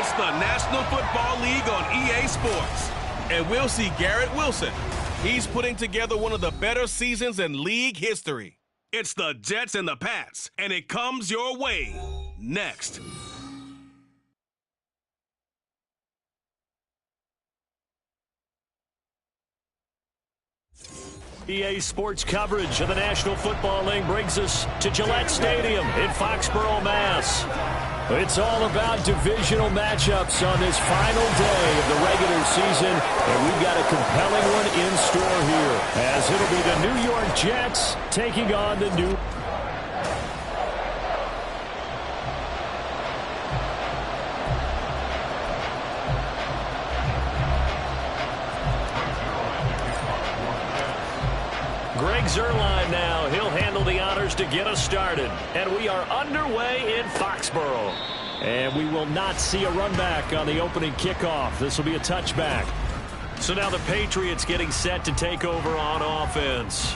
It's the National Football League on EA Sports. And we'll see Garrett Wilson. He's putting together one of the better seasons in league history. It's the Jets and the Pats, and it comes your way next. EA Sports coverage of the National Football League brings us to Gillette Stadium in Foxborough, Mass. It's all about divisional matchups on this final day of the regular season, and we've got a compelling one in store here, as it'll be the New York Jets taking on the New... Greg Zuerlein now. He'll handle the honors to get us started. And we are underway in Foxborough. And we will not see a run back on the opening kickoff. This will be a touchback. So now the Patriots getting set to take over on offense.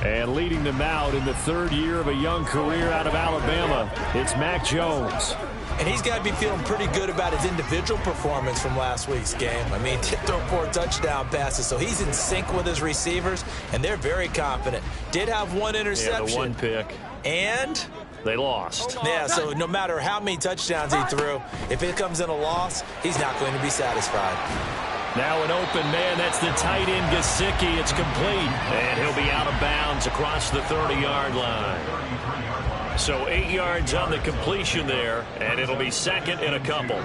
And leading them out in the third year of a young career out of Alabama, it's Mac Jones. And he's got to be feeling pretty good about his individual performance from last week's game. I mean, did throw 4 touchdown passes, so he's in sync with his receivers, and they're very confident. Did have 1 interception. Yeah, the 1 pick. And they lost. Yeah, so no matter how many touchdowns he threw, if it comes in a loss, he's not going to be satisfied. Now an open man, that's the tight end Gesicki. It's complete, and he'll be out of bounds across the 30-yard line. So 8 yards on the completion there, and it'll be second and a couple.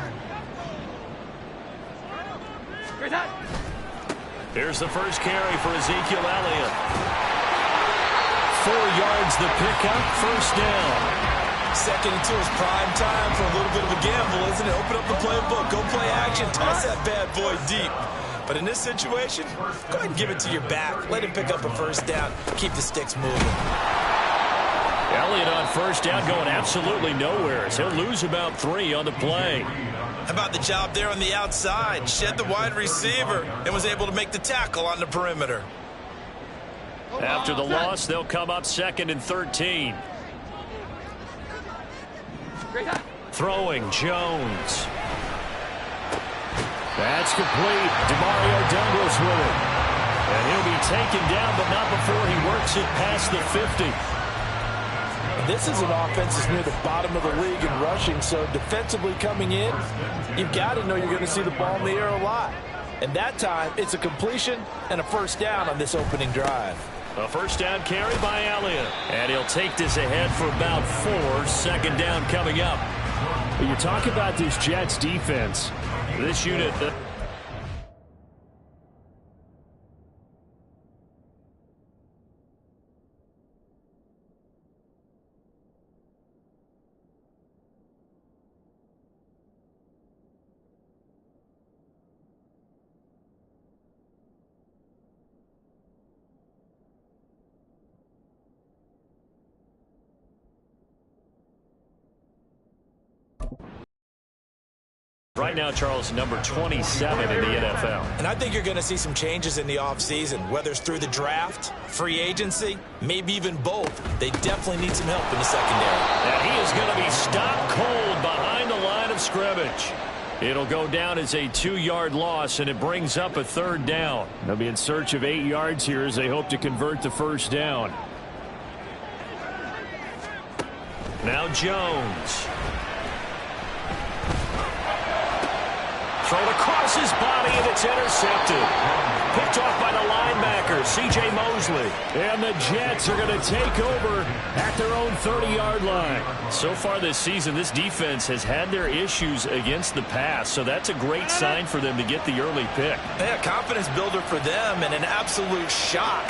Here's the first carry for Ezekiel Elliott. 4 yards the pickup, first down. Second and 2 is prime time for a little bit of a gamble, isn't it? Open up the playbook, go play action, toss that bad boy deep. But in this situation, go ahead and give it to your back. Let him pick up a first down. Keep the sticks moving. Elliott on first down going absolutely nowhere. So he'll lose about 3 on the play. How about the job there on the outside? Shed the wide receiver and was able to make the tackle on the perimeter. After the loss, they'll come up second and 13. Throwing, Jones. That's complete. Demario Douglas with it. And he'll be taken down, but not before he works it past the 50. This is an offense that's near the bottom of the league in rushing, so defensively coming in, you've got to know you're going to see the ball in the air a lot. And that time, it's a completion and a first down on this opening drive. A first down carry by Elliott. And he'll take this ahead for about 4. Second down coming up. When you talk about this Jets defense, this unit... Right now, Charles, number 27 in the NFL. And I think you're going to see some changes in the offseason, whether it's through the draft, free agency, maybe even both. They definitely need some help in the secondary. And he is going to be stopped cold behind the line of scrimmage. It'll go down as a 2-yard loss, and it brings up a third down. They'll be in search of 8 yards here as they hope to convert the first down. Now Jones. Thrown across his body, and it's intercepted. Picked off by the linebacker, C.J. Mosley. And the Jets are going to take over at their own 30-yard line. So far this season, this defense has had their issues against the pass, so that's a great sign for them to get the early pick. Yeah, confidence builder for them and an absolute shock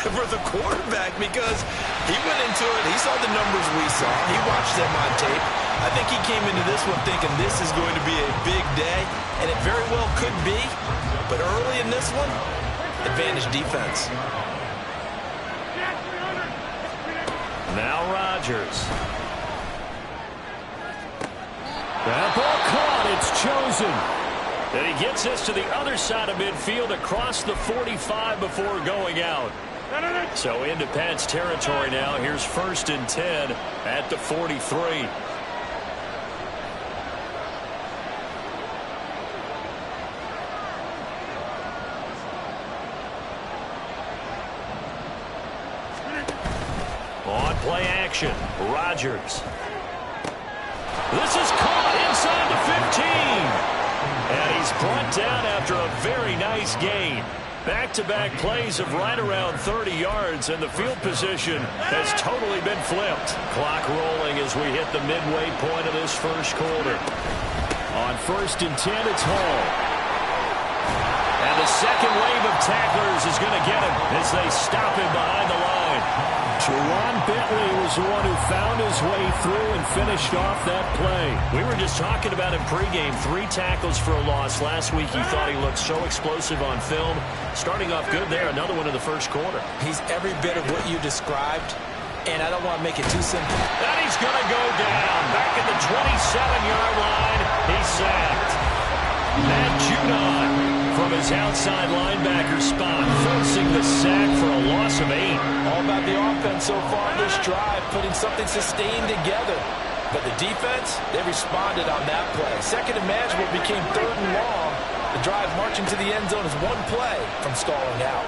for the quarterback because he went into it. He saw the numbers we saw. He watched them on tape. I think he came into this one thinking this is going to be a big day, and it very well could be. But early in this one, advantage defense. Now Rodgers. That ball caught. It's chosen. And he gets us to the other side of midfield across the 45 before going out. So into Pats territory now. Here's 1st and 10 at the 43. action. Rodgers. This is caught inside the 15. And he's brought down after a very nice gain. Back-to-back plays of right around 30 yards, and the field position has totally been flipped. Clock rolling as we hit the midway point of this first quarter. On 1st and 10, it's Hall. And the second wave of tacklers is going to get him as they stop him behind the line. Jawan Bentley was the one who found his way through and finished off that play. We were just talking about him pregame. 3 tackles for a loss. Last week he thought he looked so explosive on film. Starting off good there. Another one in the first quarter. He's every bit of what you described, and I don't want to make it too simple. And he's going to go down. Back at the 27-yard line. He's sacked. Matt Judon from his outside linebacker spot, forcing the sack for a loss of 8. All about the offense so far this drive, putting something sustained together. But the defense, they responded on that play. Second and manageable became 3rd and long. The drive marching to the end zone is 1 play from stalling out.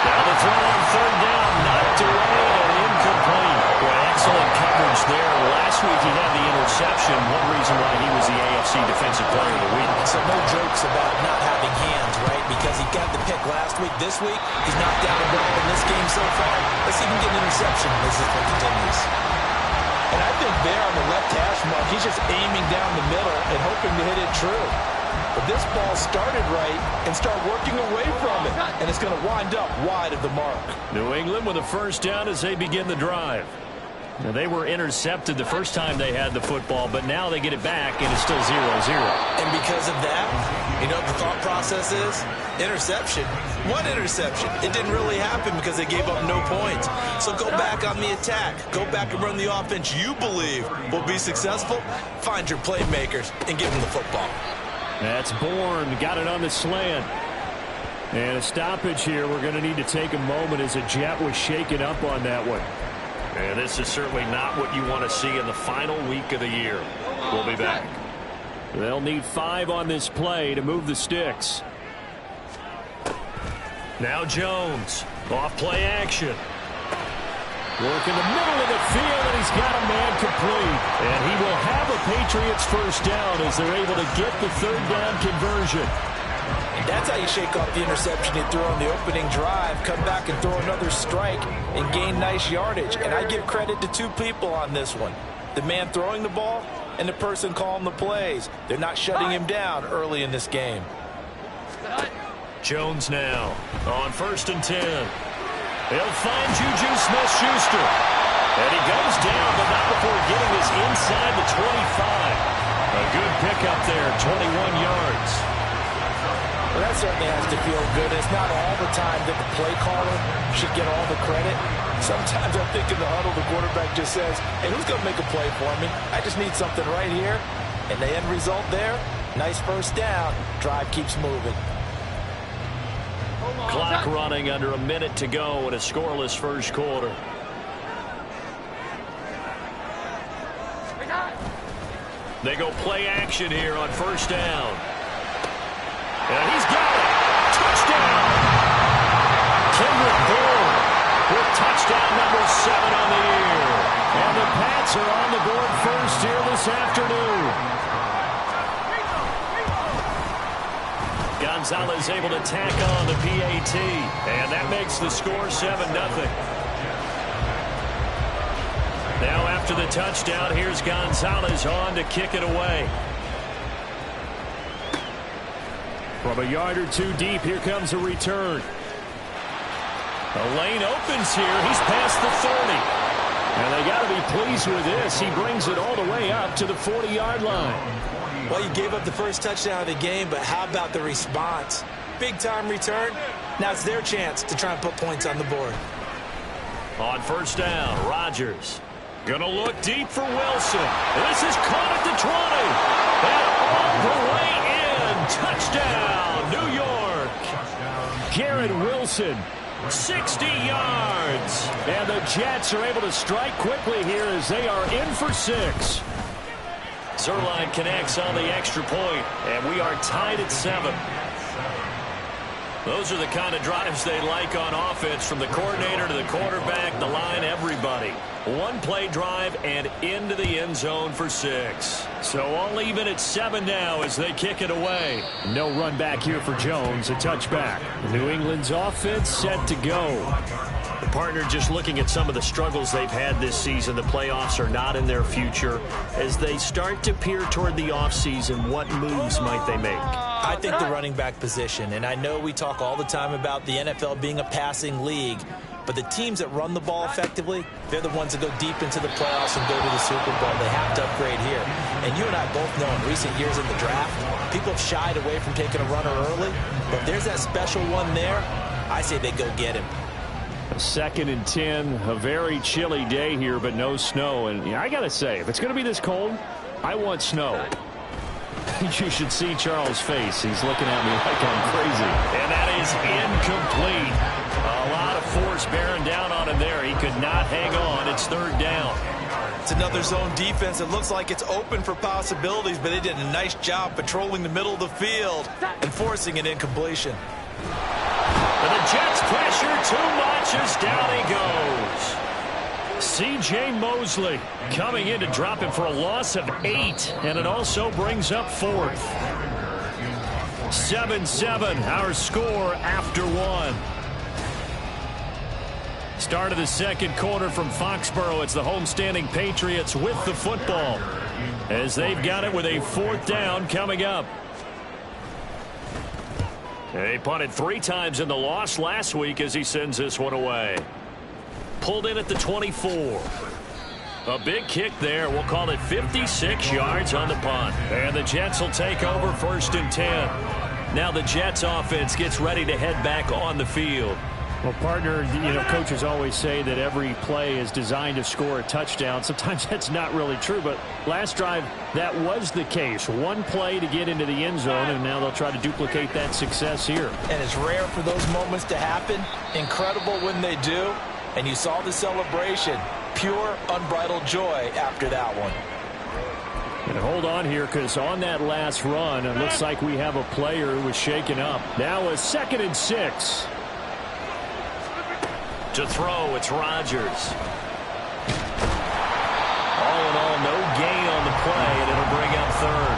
Now the throw on 3rd down, knocked away and incomplete. Well, excellent coverage there. Last week he had the interception. One reason why he was the AFC Defensive Player of the Week. So no jokes about not having hands, right? Because he got the pick last week. This week, he's knocked down the ball in this game so far. Let's see if he can get an interception as this one continues. And I think there on the left hash mark, he's just aiming down the middle and hoping to hit it true. But this ball started right and start working away from it. And it's going to wind up wide of the mark. New England with a first down as they begin the drive. Now, they were intercepted the first time they had the football, but now they get it back, and it's still 0-0. And because of that, you know what the thought process is? Interception. What interception? It didn't really happen because they gave up no points. So go back on the attack. Go back and run the offense you believe will be successful. Find your playmakers and give them the football. That's Bourne. Got it on the slant. And a stoppage here. We're going to need to take a moment as a Jet was shaken up on that one. And this is certainly not what you want to see in the final week of the year. We'll be back. They'll need 5 on this play to move the sticks. Now Jones. Off play action. Work in the middle of the field, and he's got a man complete. And he will have a Patriots first down as they're able to get the 3rd down conversion. And that's how you shake off the interception he threw on the opening drive, come back and throw another strike and gain nice yardage. And I give credit to 2 people on this one. The man throwing the ball and the person calling the plays. They're not shutting him down early in this game. Jones now on 1st and 10. He'll find Juju Smith-Schuster. And he goes down, but not before getting this inside the 25. A good pickup there, 21 yards. Well, that certainly has to feel good. It's not all the time that the play caller should get all the credit. Sometimes I think in the huddle, the quarterback just says, hey, who's going to make a play for me? I just need something right here. And the end result there, nice first down. Drive keeps moving. Clock running under a minute to go in a scoreless first quarter. They go play action here on 1st down. And he's got it. Touchdown. Kendrick Bourne with touchdown number 7 on the year. And the Pats are on the board first here this afternoon. Gonzalez able to tack on the PAT. And that makes the score 7-0. Now after the touchdown, here's Gonzalez on to kick it away. From a yard or 2 deep, here comes a return. The lane opens here. He's past the 30. And they got to be pleased with this. He brings it all the way up to the 40-yard line. Well, you gave up the first touchdown of the game, but how about the response? Big-time return. Now it's their chance to try and put points on the board. On 1st down, Rodgers. Gonna look deep for Wilson. This is caught at the 20. And all the way in. Touchdown, New York. Garrett Wilson, 60 yards. And the Jets are able to strike quickly here as they are in for 6. Zuerlein connects on the extra point, and we are tied at 7. Those are the kind of drives they like on offense, from the coordinator to the quarterback, the line, everybody. One-play drive and into the end zone for 6. So all even at 7 now as they kick it away. No run back here for Jones, a touchback. New England's offense set to go. The partner, just looking at some of the struggles they've had this season, the playoffs are not in their future. As they start to peer toward the offseason, what moves might they make? I think the running back position, and I know we talk all the time about the NFL being a passing league, but the teams that run the ball effectively, they're the ones that go deep into the playoffs and go to the Super Bowl. They have to upgrade here. And you and I both know in recent years in the draft, people have shied away from taking a runner early, but if there's that special one there, I say they go get him. 2nd and 10, a very chilly day here, but no snow. And I got to say, if it's going to be this cold, I want snow. You should see Charles' face. He's looking at me like I'm crazy. And that is incomplete. A lot of force bearing down on him there. He could not hang on. It's 3rd down. It's another zone defense. It looks like it's open for possibilities, but they did a nice job patrolling the middle of the field and forcing an incompletion. And the Jets pressure too much as down he goes. C.J. Mosley coming in to drop him for a loss of 8, and it also brings up 4th. 7-7, our score after 1. Start of the 2nd quarter from Foxborough. It's the homestanding Patriots with the football, as they've got it with a 4th down coming up. They punted 3 times in the loss last week as he sends this one away. Pulled in at the 24. A big kick there. We'll call it 56 yards on the punt. And the Jets will take over 1st and 10. Now the Jets offense gets ready to head back on the field. Well, partner, coaches always say that every play is designed to score a touchdown. Sometimes that's not really true, but last drive, that was the case. One play to get into the end zone, and now they'll try to duplicate that success here. And it's rare for those moments to happen. Incredible when they do. And you saw the celebration. Pure, unbridled joy after that one. And hold on here, because on that last run, it looks like we have a player who was shaken up. Now a 2nd and 6. To throw, it's Rodgers. All in all, no gain on the play, and it'll bring up 3rd.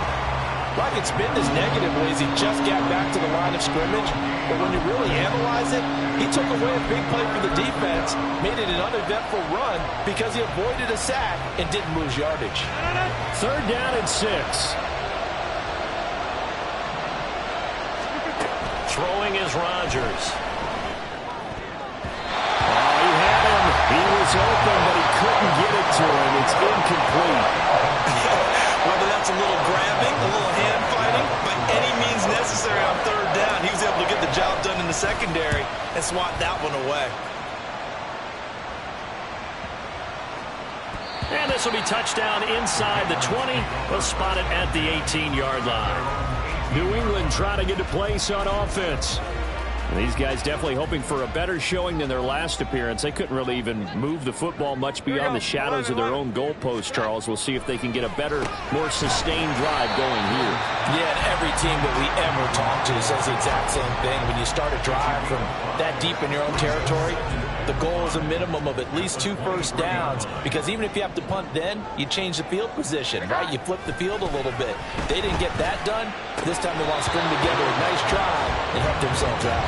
Like it's been this negative ways, he just got back to the line of scrimmage. But when you really analyze it, he took away a big play for the defense, made it an uneventful run because he avoided a sack and didn't lose yardage. 3rd down and 6. Throwing is Rodgers. He was open, but he couldn't get it to him. It's incomplete. Whether that's a little grabbing, a little hand fighting, by any means necessary on 3rd down, he was able to get the job done in the secondary and swat that one away. And this will be touchdown inside the 20. They'll spot it at the 18-yard line. New England trying to get a place on offense. These guys definitely hoping for a better showing than their last appearance. They couldn't really even move the football much beyond the shadows of their own goalpost, Charles. We'll see if they can get a better, more sustained drive going here. Yeah, and every team that we ever talk to says the exact same thing. When you start a drive from that deep in your own territory, the goal is a minimum of at least 2 first downs, because even if you have to punt then, you change the field position, right? You flip the field a little bit. They didn't get that done. This time they want to string together a nice drive and help themselves out.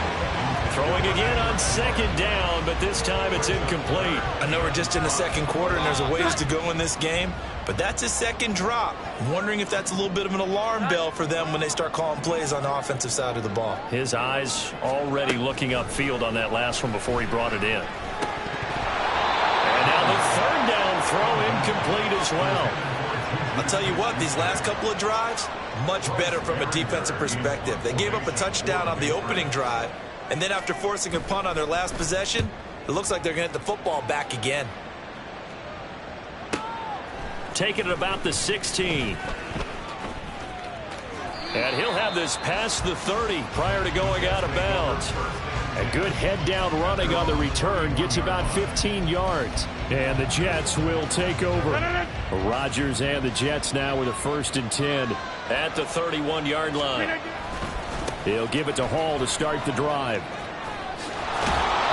Throwing again on 2nd down, but this time it's incomplete. I know we're just in the 2nd quarter and there's a ways to go in this game, but that's his 2nd drop. I'm wondering if that's a little bit of an alarm bell for them when they start calling plays on the offensive side of the ball. His eyes already looking upfield on that last one before he brought it in. And now the 3rd down throw incomplete as well. I'll tell you what, these last couple of drives, much better from a defensive perspective. They gave up a touchdown on the opening drive, and then after forcing a punt on their last possession, it looks like they're going to get the football back again. Taking it about the 16. And he'll have this past the 30 prior to going out of bounds. A good head-down running on the return gets about 15 yards. And the Jets will take over. Rodgers and the Jets now with a 1st and 10. At the 31-yard line. He'll give it to Hall to start the drive.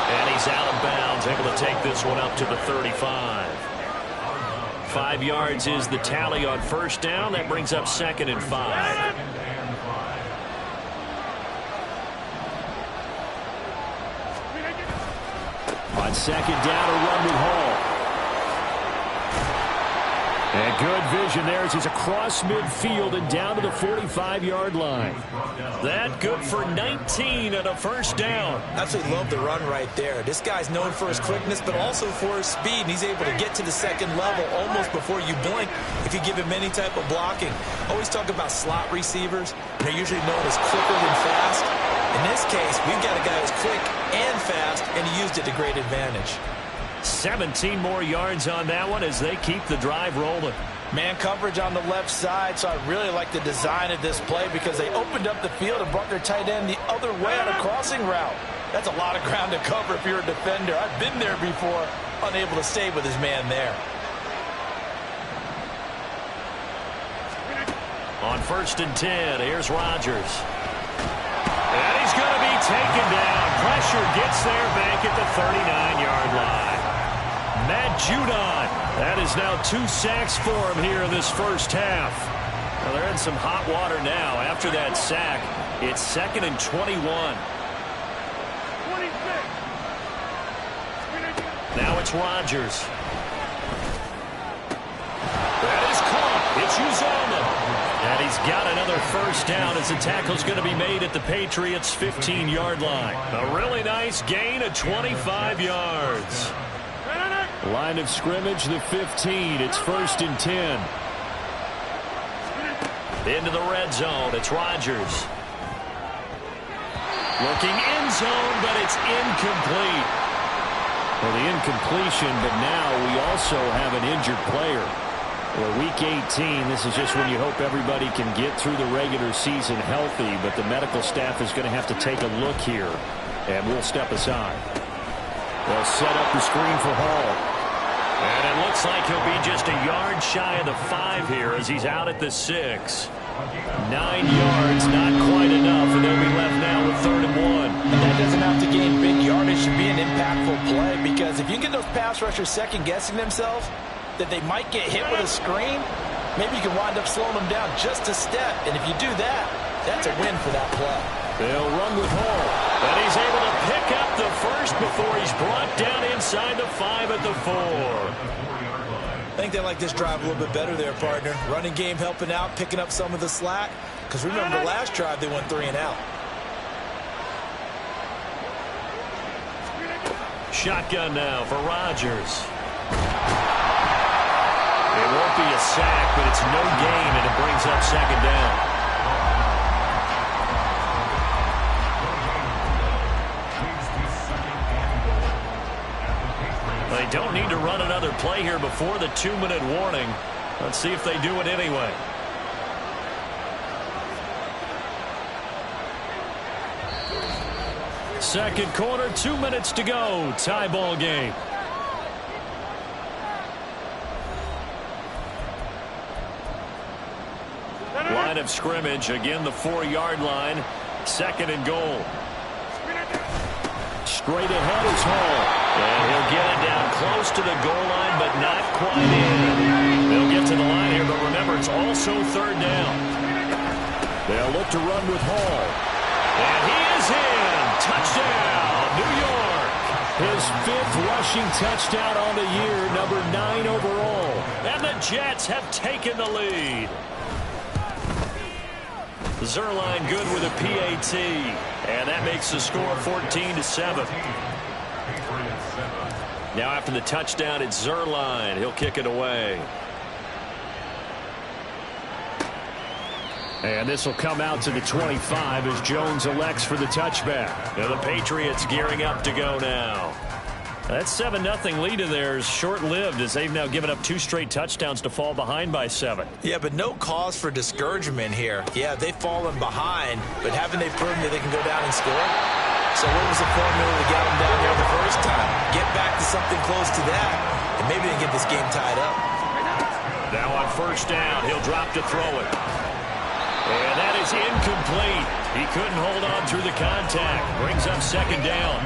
And he's out of bounds, able to take this one up to the 35. 5 yards is the tally on first down. That brings up 2nd and 5. On 2nd down, a run with Hall. And good vision there as he's across midfield and down to the 45-yard line. That good for 19 and a first down. Absolutely love the run right there. This guy's known for his quickness, but also for his speed. And he's able to get to the second level almost before you blink if you give him any type of blocking. Always talk about slot receivers. They're usually known as quicker than fast. In this case, we've got a guy who's quick and fast, and he used it to great advantage. 17 more yards on that one as they keep the drive rolling. Man coverage on the left side, so I really like the design of this play because they opened up the field and brought their tight end the other way on a crossing route. That's a lot of ground to cover if you're a defender. I've been there before, unable to stay with his man there. On 1st and 10, here's Rodgers. And he's going to be taken down. Pressure gets there back at the 39-yard line. Matt Judon. That is now 2 sacks for him here in this first half. Well, they're in some hot water now. After that sack, it's 2nd and 21. Now it's Rodgers. That is caught. It's Uzomah. And he's got another first down as the tackle's going to be made at the Patriots' 15-yard line. A really nice gain of 25 yards. Line of scrimmage, the 15. It's 1st and 10. Into the red zone. It's Rodgers. Looking end zone, but it's incomplete. Well, the incompletion, but now we also have an injured player. Well, Week 18, this is just when you hope everybody can get through the regular season healthy, but the medical staff is going to have to take a look here, and we'll step aside. They'll set up the screen for Hall. And it looks like he'll be just a yard shy of the 5 here as he's out at the 6. 9 yards, not quite enough, and they'll be left now with 3rd and 1. And that doesn't have to gain big yardage to be an impactful play, because if you get those pass rushers second-guessing themselves, that they might get hit with a screen, maybe you can wind up slowing them down just a step. And if you do that, that's a win for that play. They'll run with Hall. And he's able to pick up the first before he's brought down inside the 5 at the 4. I think they like this drive a little bit better there, partner. Running game helping out, picking up some of the slack. Because remember, last drive they went 3 and out. Shotgun now for Rodgers. It won't be a sack, but it's no gain, and it brings up 2nd down. They don't need to run another play here before the 2-minute warning. Let's see if they do it anyway. Second quarter, 2 minutes to go. Tie ball game. Line of scrimmage, again the 4-yard line. 2nd and goal. Straight ahead is Hall. And he'll get it down close to the goal line, but not quite in. They'll get to the line here, but remember, it's also 3rd down. They'll look to run with Hall. And he is in. Touchdown, New York. His 5th rushing touchdown on the year, number 9 overall. And the Jets have taken the lead. Zuerlein good with a PAT, and that makes the score 14-7. Now after the touchdown, it's Zuerlein. He'll kick it away. And this will come out to the 25 as Jones elects for the touchback. Now the Patriots gearing up to go now. That 7-0 lead of theirs short-lived as they've now given up 2 straight touchdowns to fall behind by 7. Yeah, but no cause for discouragement here. Yeah, they've fallen behind, but haven't they proven that they can go down and score? So what was the formula that got them down there the first time? Get back to something close to that, and maybe they can get this game tied up. Now on 1st down, he'll drop to throw it. And that is incomplete. incomplete. He couldn't hold on through the contact. Brings up second down.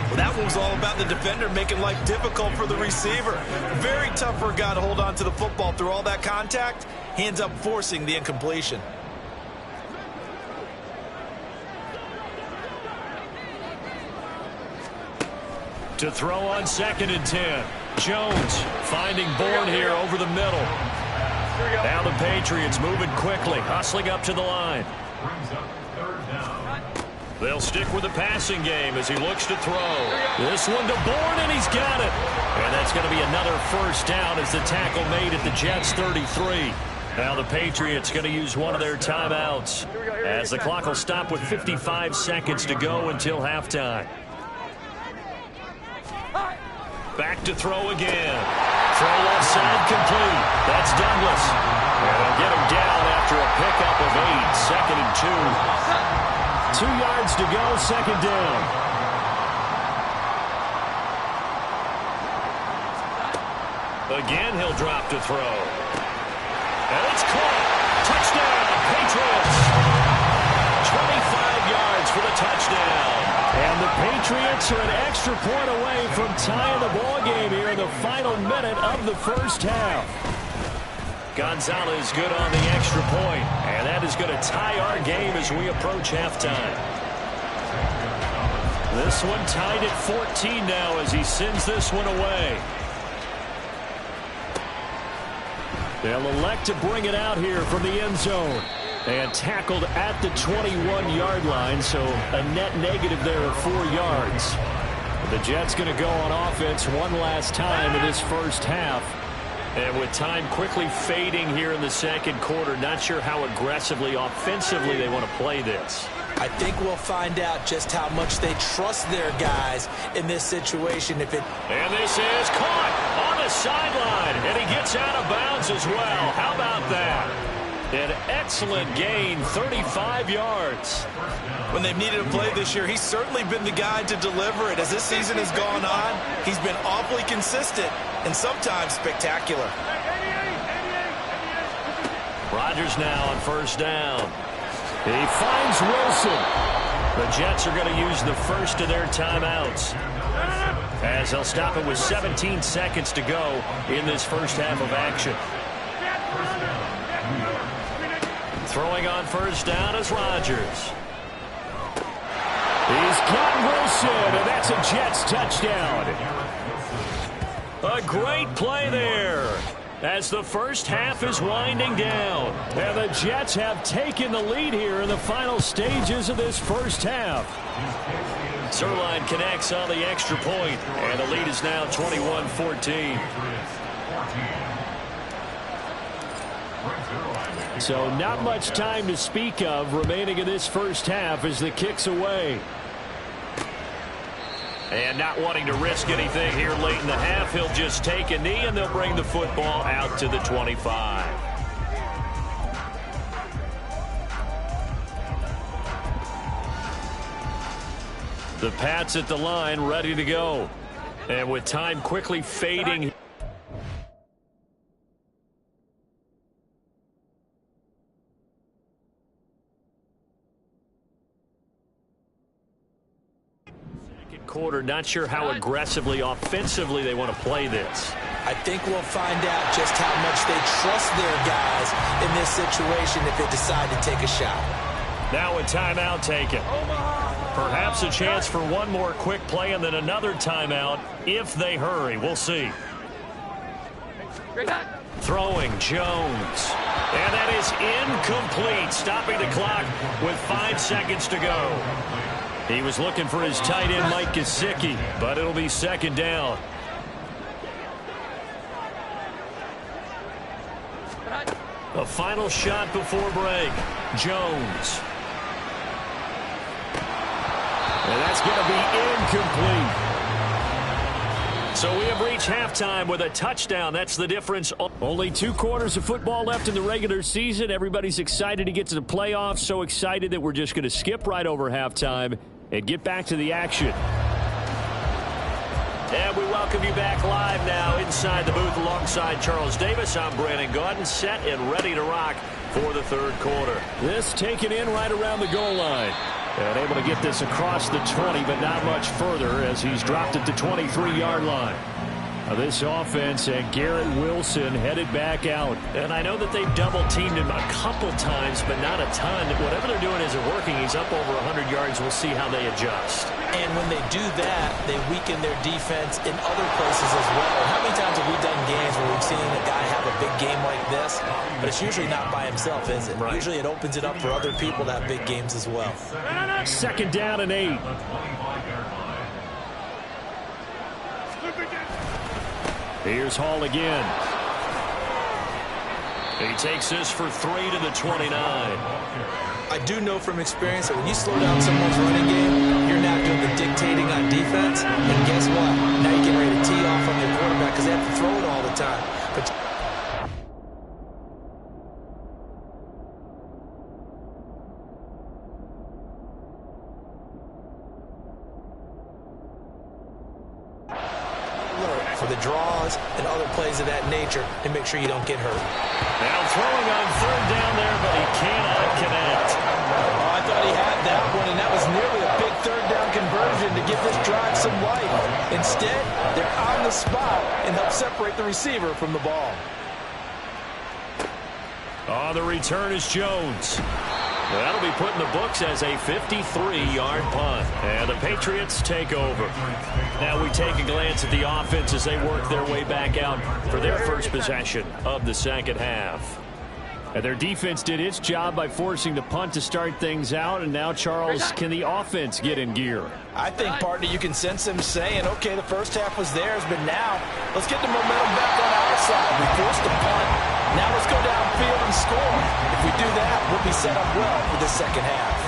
Well, that one was all about the defender making life difficult for the receiver. Very tough for a guy to hold on to the football through all that contact. He ends up forcing the incompletion. To throw on 2nd and 10. Jones finding Bourne here over the middle. Now the Patriots moving quickly, hustling up to the line. They'll stick with the passing game as he looks to throw. This one to Bourne, and he's got it. And that's going to be another first down as the tackle made at the Jets' 33. Now the Patriots going to use one of their timeouts as the clock will stop with 55 seconds to go until halftime. Back to throw again. Throw left side complete. That's Douglas. And they'll get him down after a pickup of 8. 2nd and 2. 2 yards to go, second down. Again, he'll drop to throw. And it's caught. Touchdown, Patriots. 25 yards for the touchdown. And the Patriots are an extra point away from tying the ball game here in the final minute of the first half. Gonzalez good on the extra point, and that is going to tie our game as we approach halftime. This one tied at 14 now as he sends this one away. They'll elect to bring it out here from the end zone. And tackled at the 21-yard line, so a net negative there of 4 yards. The Jets going to go on offense one last time in this first half. And with time quickly fading here in the second quarter, not sure how aggressively, offensively they want to play this. I think we'll find out just how much they trust their guys in this situation. And this is caught on the sideline, and he gets out of bounds as well. How about that? An excellent gain, 35 yards. When they've needed a play this year, he's certainly been the guy to deliver it. As this season has gone on, he's been awfully consistent and sometimes spectacular. Rodgers now on first down. He finds Wilson. The Jets are going to use the first of their timeouts, as they'll stop it with 17 seconds to go in this first half of action. Throwing on first down is Rodgers. He's got Wilson, and that's a Jets touchdown. A great play there as the first half is winding down. And the Jets have taken the lead here in the final stages of this first half. Zuerlein connects on the extra point, and the lead is now 21-14. So not much time to speak of remaining in this first half as the kick's away. And not wanting to risk anything here late in the half, he'll just take a knee and they'll bring the football out to the 25. The Pats at the line ready to go. And with time quickly fading. Quarter, not sure how aggressively, offensively they want to play this. I think we'll find out just how much they trust their guys in this situation if they decide to take a shot. Now a timeout taken. Perhaps a chance for one more quick play and then another timeout if they hurry. We'll see. Throwing Jones. And that is incomplete, stopping the clock with 5 seconds to go. He was looking for his tight end, Mike Gesicki, but it'll be second down. A final shot before break. Jones. And that's going to be incomplete. So we have reached halftime with a touchdown. That's the difference. Only 2 quarters of football left in the regular season. Everybody's excited to get to the playoffs. So excited that we're just going to skip right over halftime and get back to the action. And we welcome you back live now inside the booth alongside Charles Davis. I'm Brandon Gaudin, set and ready to rock for the third quarter. This taken in right around the goal line. And able to get this across the 20, but not much further as he's dropped it to 23-yard line. This offense and Garrett Wilson headed back out. And I know that they've double-teamed him a couple times, but not a ton. Whatever they're doing isn't working. He's up over 100 yards. We'll see how they adjust. And when they do that, they weaken their defense in other places as well. How many times have we done games where we've seen a guy have a big game like this? But it's usually not by himself, is it? Right. Usually it opens it up for other people to have big games as well. Second down and 8. Here's Hall again. He takes this for 3 to the 29. I do know from experience that when you slow down someone's running game, you're not doing the dictating on defense. And guess what? Now you get ready to tee off on your quarterback because they have to throw it all the time. But for the draws and other plays of that nature to make sure you don't get hurt. Now throwing on third down there, but he cannot connect. Oh, I thought he had that one, and that was nearly a big third down conversion to give this drive some life. Instead, they're on the spot and help separate the receiver from the ball. On the return is Jones. That'll be put in the books as a 53-yard punt. And the Patriots take over. Now we take a glance at the offense as they work their way back out for their first possession of the second half. And their defense did its job by forcing the punt to start things out. And now, Charles, can the offense get in gear? I think, partner, you can sense them saying, okay, the first half was theirs, but now let's get the momentum back on our side. We forced the punt. Now let's go downfield and score. If we do that, we'll be set up well for the second half.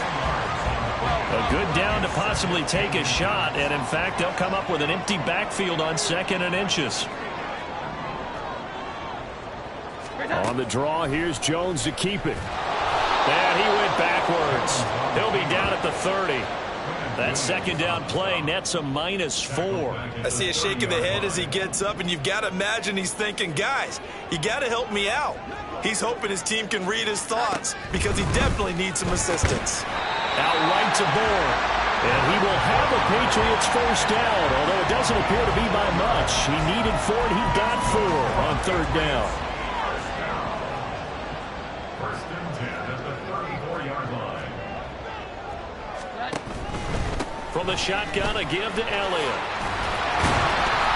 A good down to possibly take a shot. And, in fact, they'll come up with an empty backfield on 2nd and inches. On the draw, here's Jones to keep it. And he went backwards. He'll be down at the 30. That second down play nets a -4. I see a shake of the head as he gets up, and you've got to imagine he's thinking, guys, you got to help me out. He's hoping his team can read his thoughts because he definitely needs some assistance. Out right to Bourne. And he will have a Patriots first down, although it doesn't appear to be by much. He needed 4, and he got 4 on third down. From the shotgun, a give to Elliott.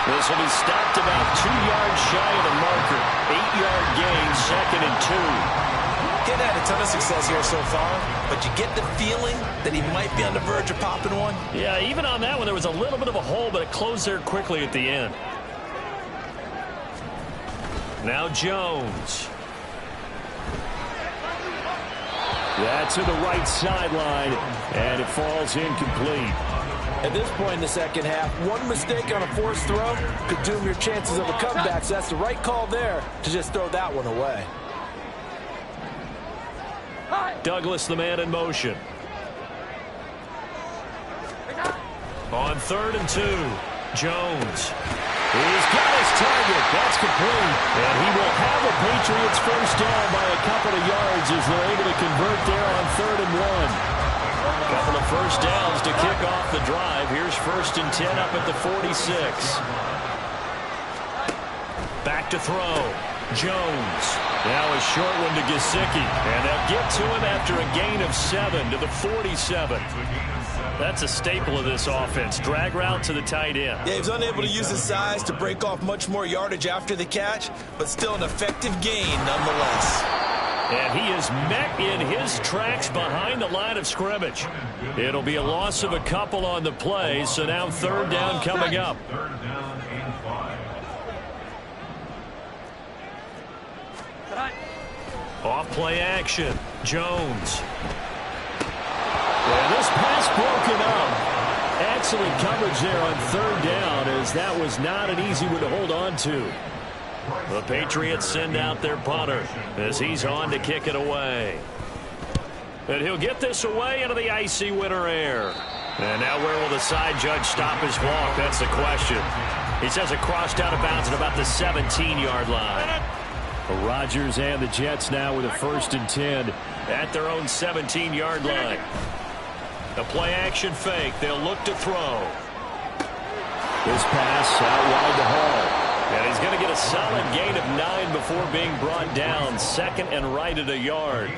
This will be stopped about 2 yards shy of the marker. 8-yard gain, 2nd and 2. He's had a ton of success here so far, but you get the feeling that he might be on the verge of popping one. Yeah, even on that one, there was a little bit of a hole, but it closed there quickly at the end. Now Jones. That's to the right sideline, and it falls incomplete. At this point in the second half, one mistake on a forced throw could doom your chances of a comeback, so that's the right call there to just throw that one away. Douglas, the man in motion. On 3rd and 2, Jones. He's got his target. That's complete. And he will have a Patriots first down by a couple of yards as they're able to convert there on 3rd and 1. A couple of first downs to kick off the drive. Here's 1st and 10 up at the 46. Back to throw. Jones. Now a short one to Gesicki. And they'll get to him after a gain of 7 to the 47. That's a staple of this offense. Drag route to the tight end. Yeah, he was unable to use his size to break off much more yardage after the catch, but still an effective gain nonetheless. And he is met in his tracks behind the line of scrimmage. It'll be a loss of a couple on the play, so now 3rd down coming up. Off play action. Jones. And this pass broken up. Excellent coverage there on 3rd down, as that was not an easy one to hold on to. The Patriots send out their punter as he's on to kick it away. And he'll get this away into the icy winter air. And now where will the side judge stop his walk? That's the question. He says it crossed out of bounds at about the 17-yard line. Rodgers and the Jets now with a 1st and 10 at their own 17-yard line. The play-action fake. They'll look to throw. This pass out wide to Hall. And he's going to get a solid gain of 9 before being brought down. 2nd and right at a yard.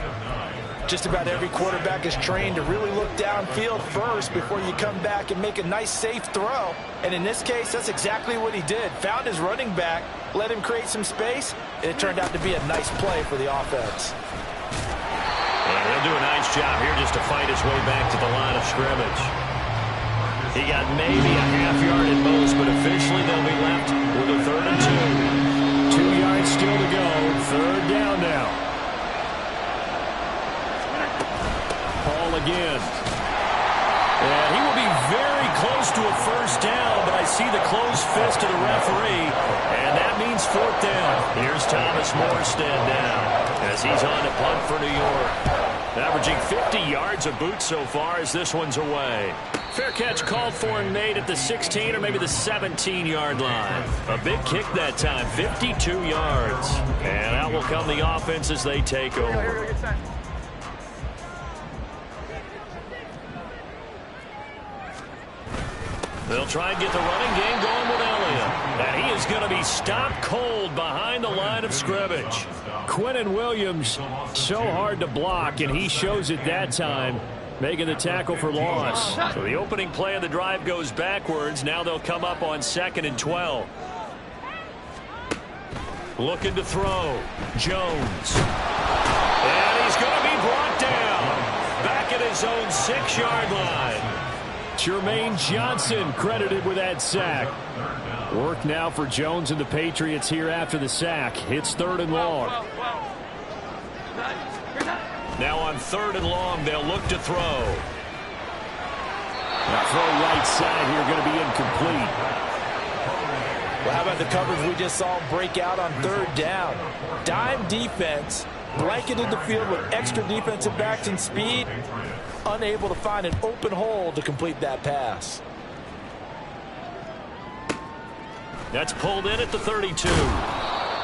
Just about every quarterback is trained to really look downfield first before you come back and make a nice, safe throw. And in this case, that's exactly what he did. Found his running back, let him create some space, and it turned out to be a nice play for the offense. And he'll do a nice job here just to fight his way back to the line of scrimmage. He got maybe a half yard at most, but officially they'll be left with a 3rd and 2. 2 yards still to go. 3rd down now. Hall again. And he will be very close to a 1st down, but I see the closed fist of the referee, and that means 4th down. Here's Thomas Morstead now as he's on to punt for New York. Averaging 50 yards a boot so far as this one's away. Fair catch called for and made at the 16 or maybe the 17-yard line. A big kick that time, 52 yards. And out will come the offense as they take over. They'll try and get the running game going with Elliott. And he is going to be stopped cold behind the line of scrimmage. Quinnen Williams, so hard to block, and he shows it that time, making the tackle for loss. So the opening play of the drive goes backwards. Now they'll come up on 2nd and 12. Looking to throw. Jones. And he's going to be brought down. Back at his own 6-yard line. Jermaine Johnson credited with that sack. Work now for Jones and the Patriots here after the sack. It's 3rd and long. Now on 3rd and long, they'll look to throw. The throw right side here going to be incomplete. Well, how about the coverage we just saw break out on 3rd down? Dime defense, blanketed the field with extra defensive backs and speed. Unable to find an open hole to complete that pass. That's pulled in at the 32.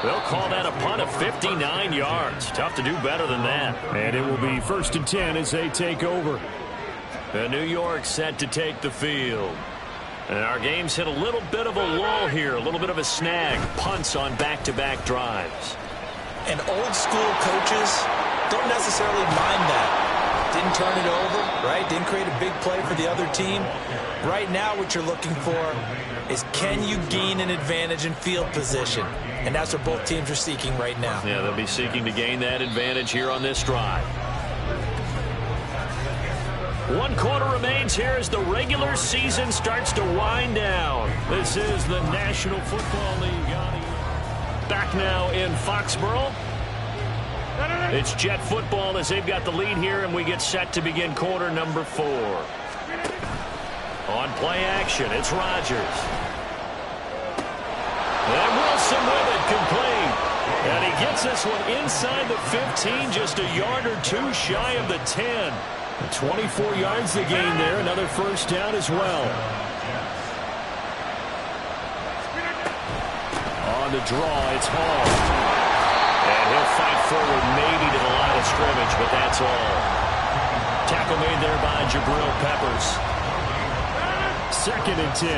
They'll call that a punt of 59 yards. Tough to do better than that. And it will be 1st and 10 as they take over. And New York set to take the field. And our game's hit a little bit of a lull here, a little bit of a snag. Punts on back-to-back drives. And old school coaches don't necessarily mind that. Didn't turn it over, right? Didn't create a big play for the other team. Right now what you're looking for is, can you gain an advantage in field position? And that's what both teams are seeking right now. Yeah, they'll be seeking to gain that advantage here on this drive. 1 quarter remains here as the regular season starts to wind down. This is the National Football League. Back now in Foxborough. It's Jet football as they've got the lead here, and we get set to begin quarter number 4. On play action, it's Rodgers. And Wilson with it, complete. And he gets this one inside the 15, just a yard or 2 shy of the 10. 24 yards the gain there, another 1st down as well. On the draw, it's Hall. And he'll fight forward maybe to the line of scrimmage, but that's all. Tackle made there by Jabril Peppers. 2nd and 10.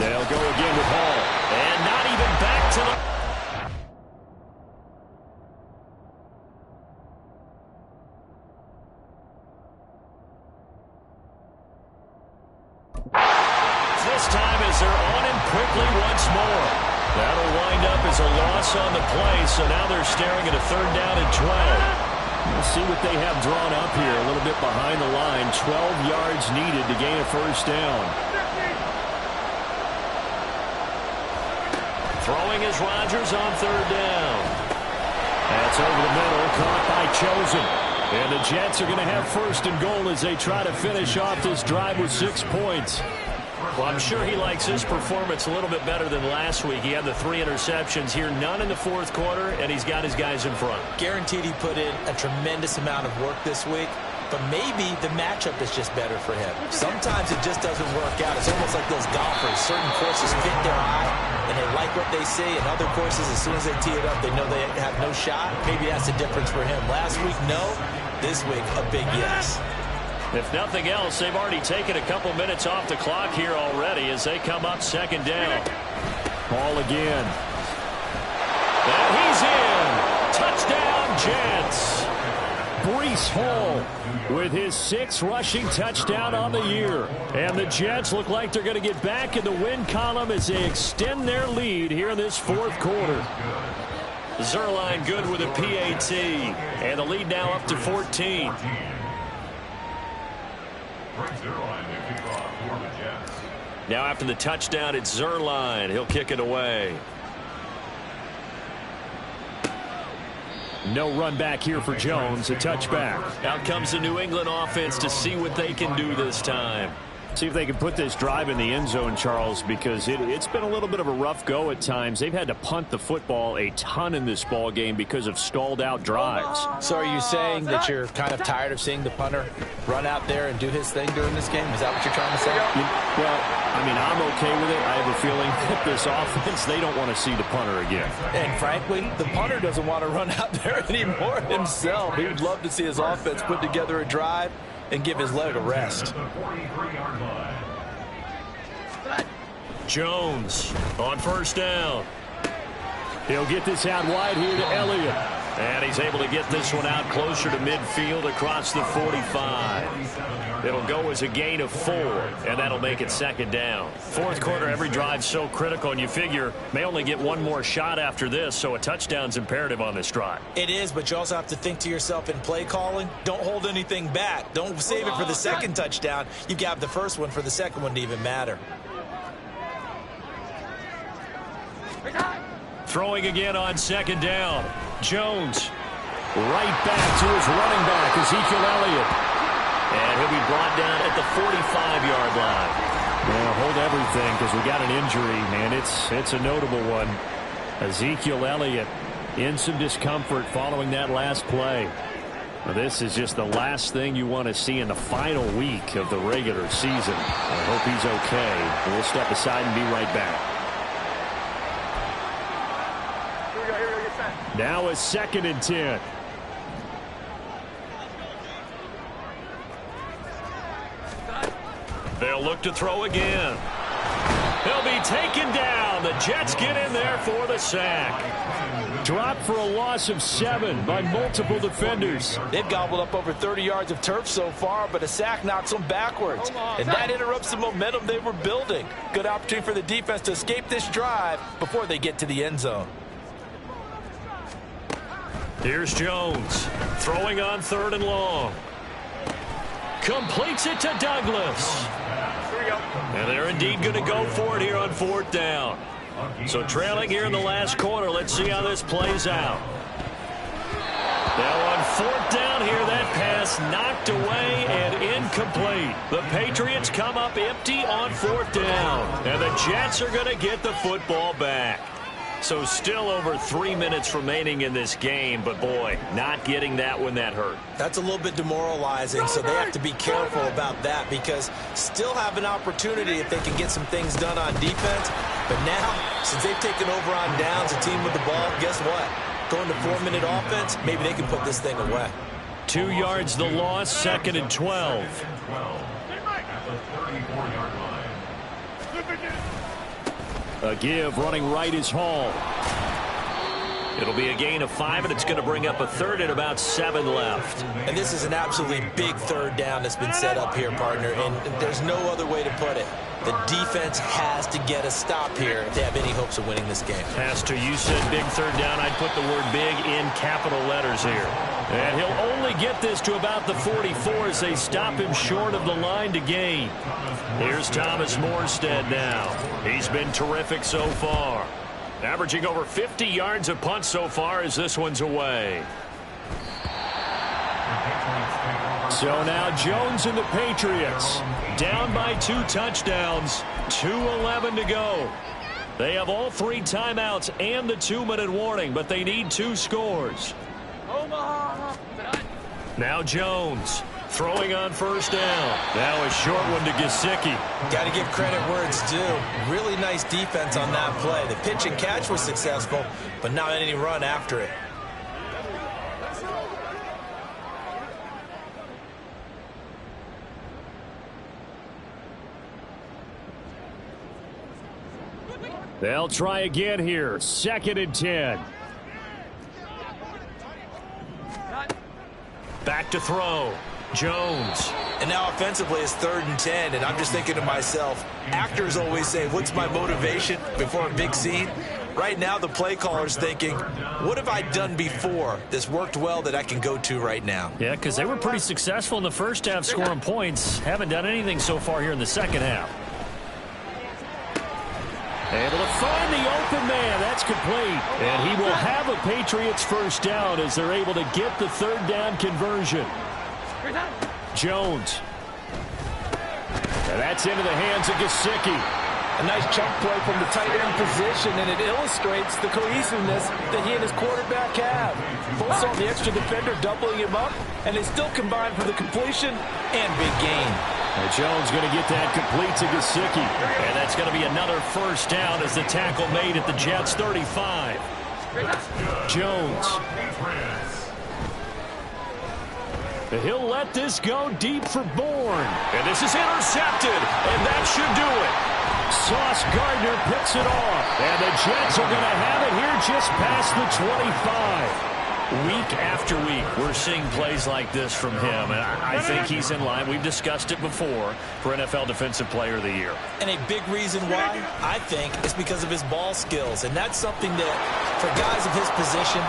They'll go again with Hall. And not even back to the... This time as they're on him quickly once more. That'll wind up as a loss on the play, so now they're staring at a 3rd down and 12. We'll see what they have drawn up here, a little bit behind the line. 12 yards needed to gain a 1st down. Throwing is Rodgers on 3rd down. That's over the middle, caught by Chosen. And the Jets are going to have 1st and goal as they try to finish off this drive with 6 points. Well, I'm sure he likes his performance a little bit better than last week. He had the 3 interceptions here, none in the 4th quarter, and he's got his guys in front. Guaranteed he put in a tremendous amount of work this week. but maybe the matchup is just better for him. Sometimes it just doesn't work out. It's almost like those golfers. Certain courses fit their eye, and they like what they see. And other courses, as soon as they tee it up, they know they have no shot. Maybe that's the difference for him. Last week, no. This week, a big yes. If nothing else, they've already taken a couple minutes off the clock here already as they come up second down. Ball again. And he's in. Touchdown, Jets. Breece Hall with his 6th rushing touchdown on the year. And the Jets look like they're going to get back in the win column as they extend their lead here in this 4th quarter. Zuerlein good with a PAT. And the lead now up to 14. Now after the touchdown, it's Zuerlein. He'll kick it away. No run back here for Jones. A touchback. Out comes the New England offense to see what they can do this time. See if they can put this drive in the end zone, Charles, because it's been a little bit of a rough go at times. They've had to punt the football a ton in this ball game because of stalled out drives. So are you saying that you're kind of tired of seeing the punter run out there and do his thing during this game? Is that what you're trying to say? Well, I mean, I'm okay with it. I have a feeling that this offense, they don't want to see the punter again. And frankly, the punter doesn't want to run out there anymore himself. He would love to see his offense put together a drive and give his leg a rest. Jones on first down. He'll get this out wide here to Elliott. And he's able to get this one out closer to midfield across the 45. It'll go as a gain of 4, and that'll make it second down. 4th quarter, every drive's so critical, and you figure may only get one more shot after this, so a touchdown's imperative on this drive. It is, but you also have to think to yourself in play calling, don't hold anything back. Don't save it for the second touchdown. You got the first one for the second one to even matter. Throwing again on second down. Jones right back to his running back, Ezekiel Elliott. And he'll be brought down at the 45-yard line. Well, hold everything because we got an injury, and it's a notable one. Ezekiel Elliott in some discomfort following that last play. Now, this is just the last thing you want to see in the final week of the regular season. I hope he's okay. We'll step aside and be right back. Now a 2nd and 10. They'll look to throw again. He'll be taken down. The Jets get in there for the sack. Dropped for a loss of 7 by multiple defenders. They've gobbled up over 30 yards of turf so far, but a sack knocks them backwards. And that interrupts the momentum they were building. Good opportunity for the defense to escape this drive before they get to the end zone. Here's Jones throwing on 3rd and long. Completes it to Douglas. And they're indeed going to go for it here on 4th down. So trailing here in the last quarter. Let's see how this plays out. Now on 4th down here, that pass knocked away and incomplete. The Patriots come up empty on 4th down. And the Jets are going to get the football back. So still over 3 minutes remaining in this game, but boy, not getting that when that hurt. That's a little bit demoralizing, so they have to be careful about that because still have an opportunity if they can get some things done on defense. But now, since they've taken over on downs, a team with the ball, guess what? Going to 4-minute offense, maybe they can put this thing away. 2 yards the loss, 2nd and 12. A give running right is Hall. It'll be a gain of 5, and it's going to bring up a 3rd and about 7 left. And this is an absolutely big 3rd down that's been set up here, partner, and there's no other way to put it. The defense has to get a stop here if they have any hopes of winning this game. Pastor, you said big 3rd down. I'd put the word big in capital letters here. And he'll only get this to about the 44 as they stop him short of the line to gain. Here's Thomas Morstead now. He's been terrific so far. Averaging over 50 yards of punt so far as this one's away. So now Jones and the Patriots down by 2 touchdowns, 2:11 to go. They have all 3 timeouts and the 2-minute warning, but they need 2 scores. Now Jones Throwing on first down. Now a short one to Gesicki. Got to give credit where it's due. Really nice defense on that play. The pitch and catch was successful, but not any run after it. They'll try again here. 2nd and 10. Back to throw. Jones. And now offensively it's 3rd and 10, and I'm just thinking to myself, actors always say, what's my motivation before a big scene? Right now the play caller's thinking, what have I done before that's worked well that I can go to right now? Yeah, because they were pretty successful in the first half scoring points. Haven't done anything so far here in the second half. Able to find the open man. That's complete. And he will have a Patriots first down as they're able to get the 3rd down conversion. Jones. And that's into the hands of Gesicki. A nice chunk play from the tight end position, and it illustrates the cohesiveness that he and his quarterback have. Both saw the extra defender doubling him up, and they still combined for the completion and big gain. And Jones going to get that complete to Gesicki. And that's going to be another first down as the tackle made at the Jets' 35. Jones. He'll let this go deep for Bourne. And this is intercepted, and that should do it. Sauce Gardner picks it off. And the Jets are going to have it here just past the 25. Week after week, we're seeing plays like this from him. And I think he's in line. We've discussed it before for NFL Defensive Player of the Year. And a big reason why, I think, is because of his ball skills. And that's something that, for guys of his position,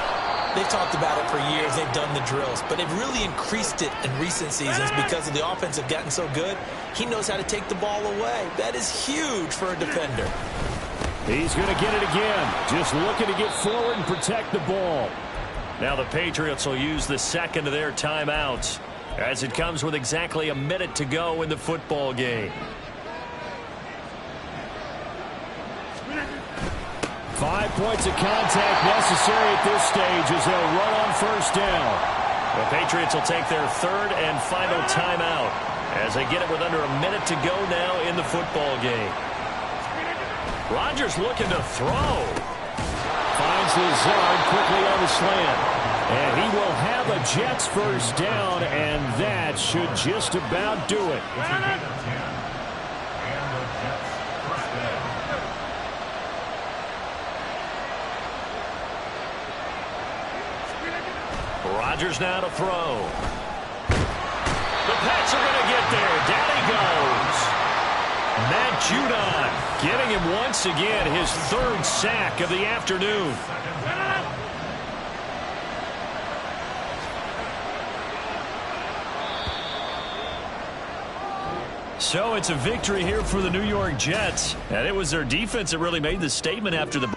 they've talked about it for years. They've done the drills. But they've really increased it in recent seasons because of the offense have gotten so good. He knows how to take the ball away. That is huge for a defender. He's going to get it again. Just looking to get forward and protect the ball. Now the Patriots will use the second of their timeouts as it comes with exactly a minute to go in the football game. 5 points of contact necessary at this stage as they'll run on first down. The Patriots will take their 3rd and final timeout as they get it with under a minute to go now in the football game. Rodgers looking to throw. Finds Lazard quickly on the slant. And he will have a Jets first down, and that should just about do it. Rodgers now to throw. The Pats are going to get there. Down he goes. Matt Judon getting him once again his 3rd sack of the afternoon. So it's a victory here for the New York Jets. And it was their defense that really made the statement after the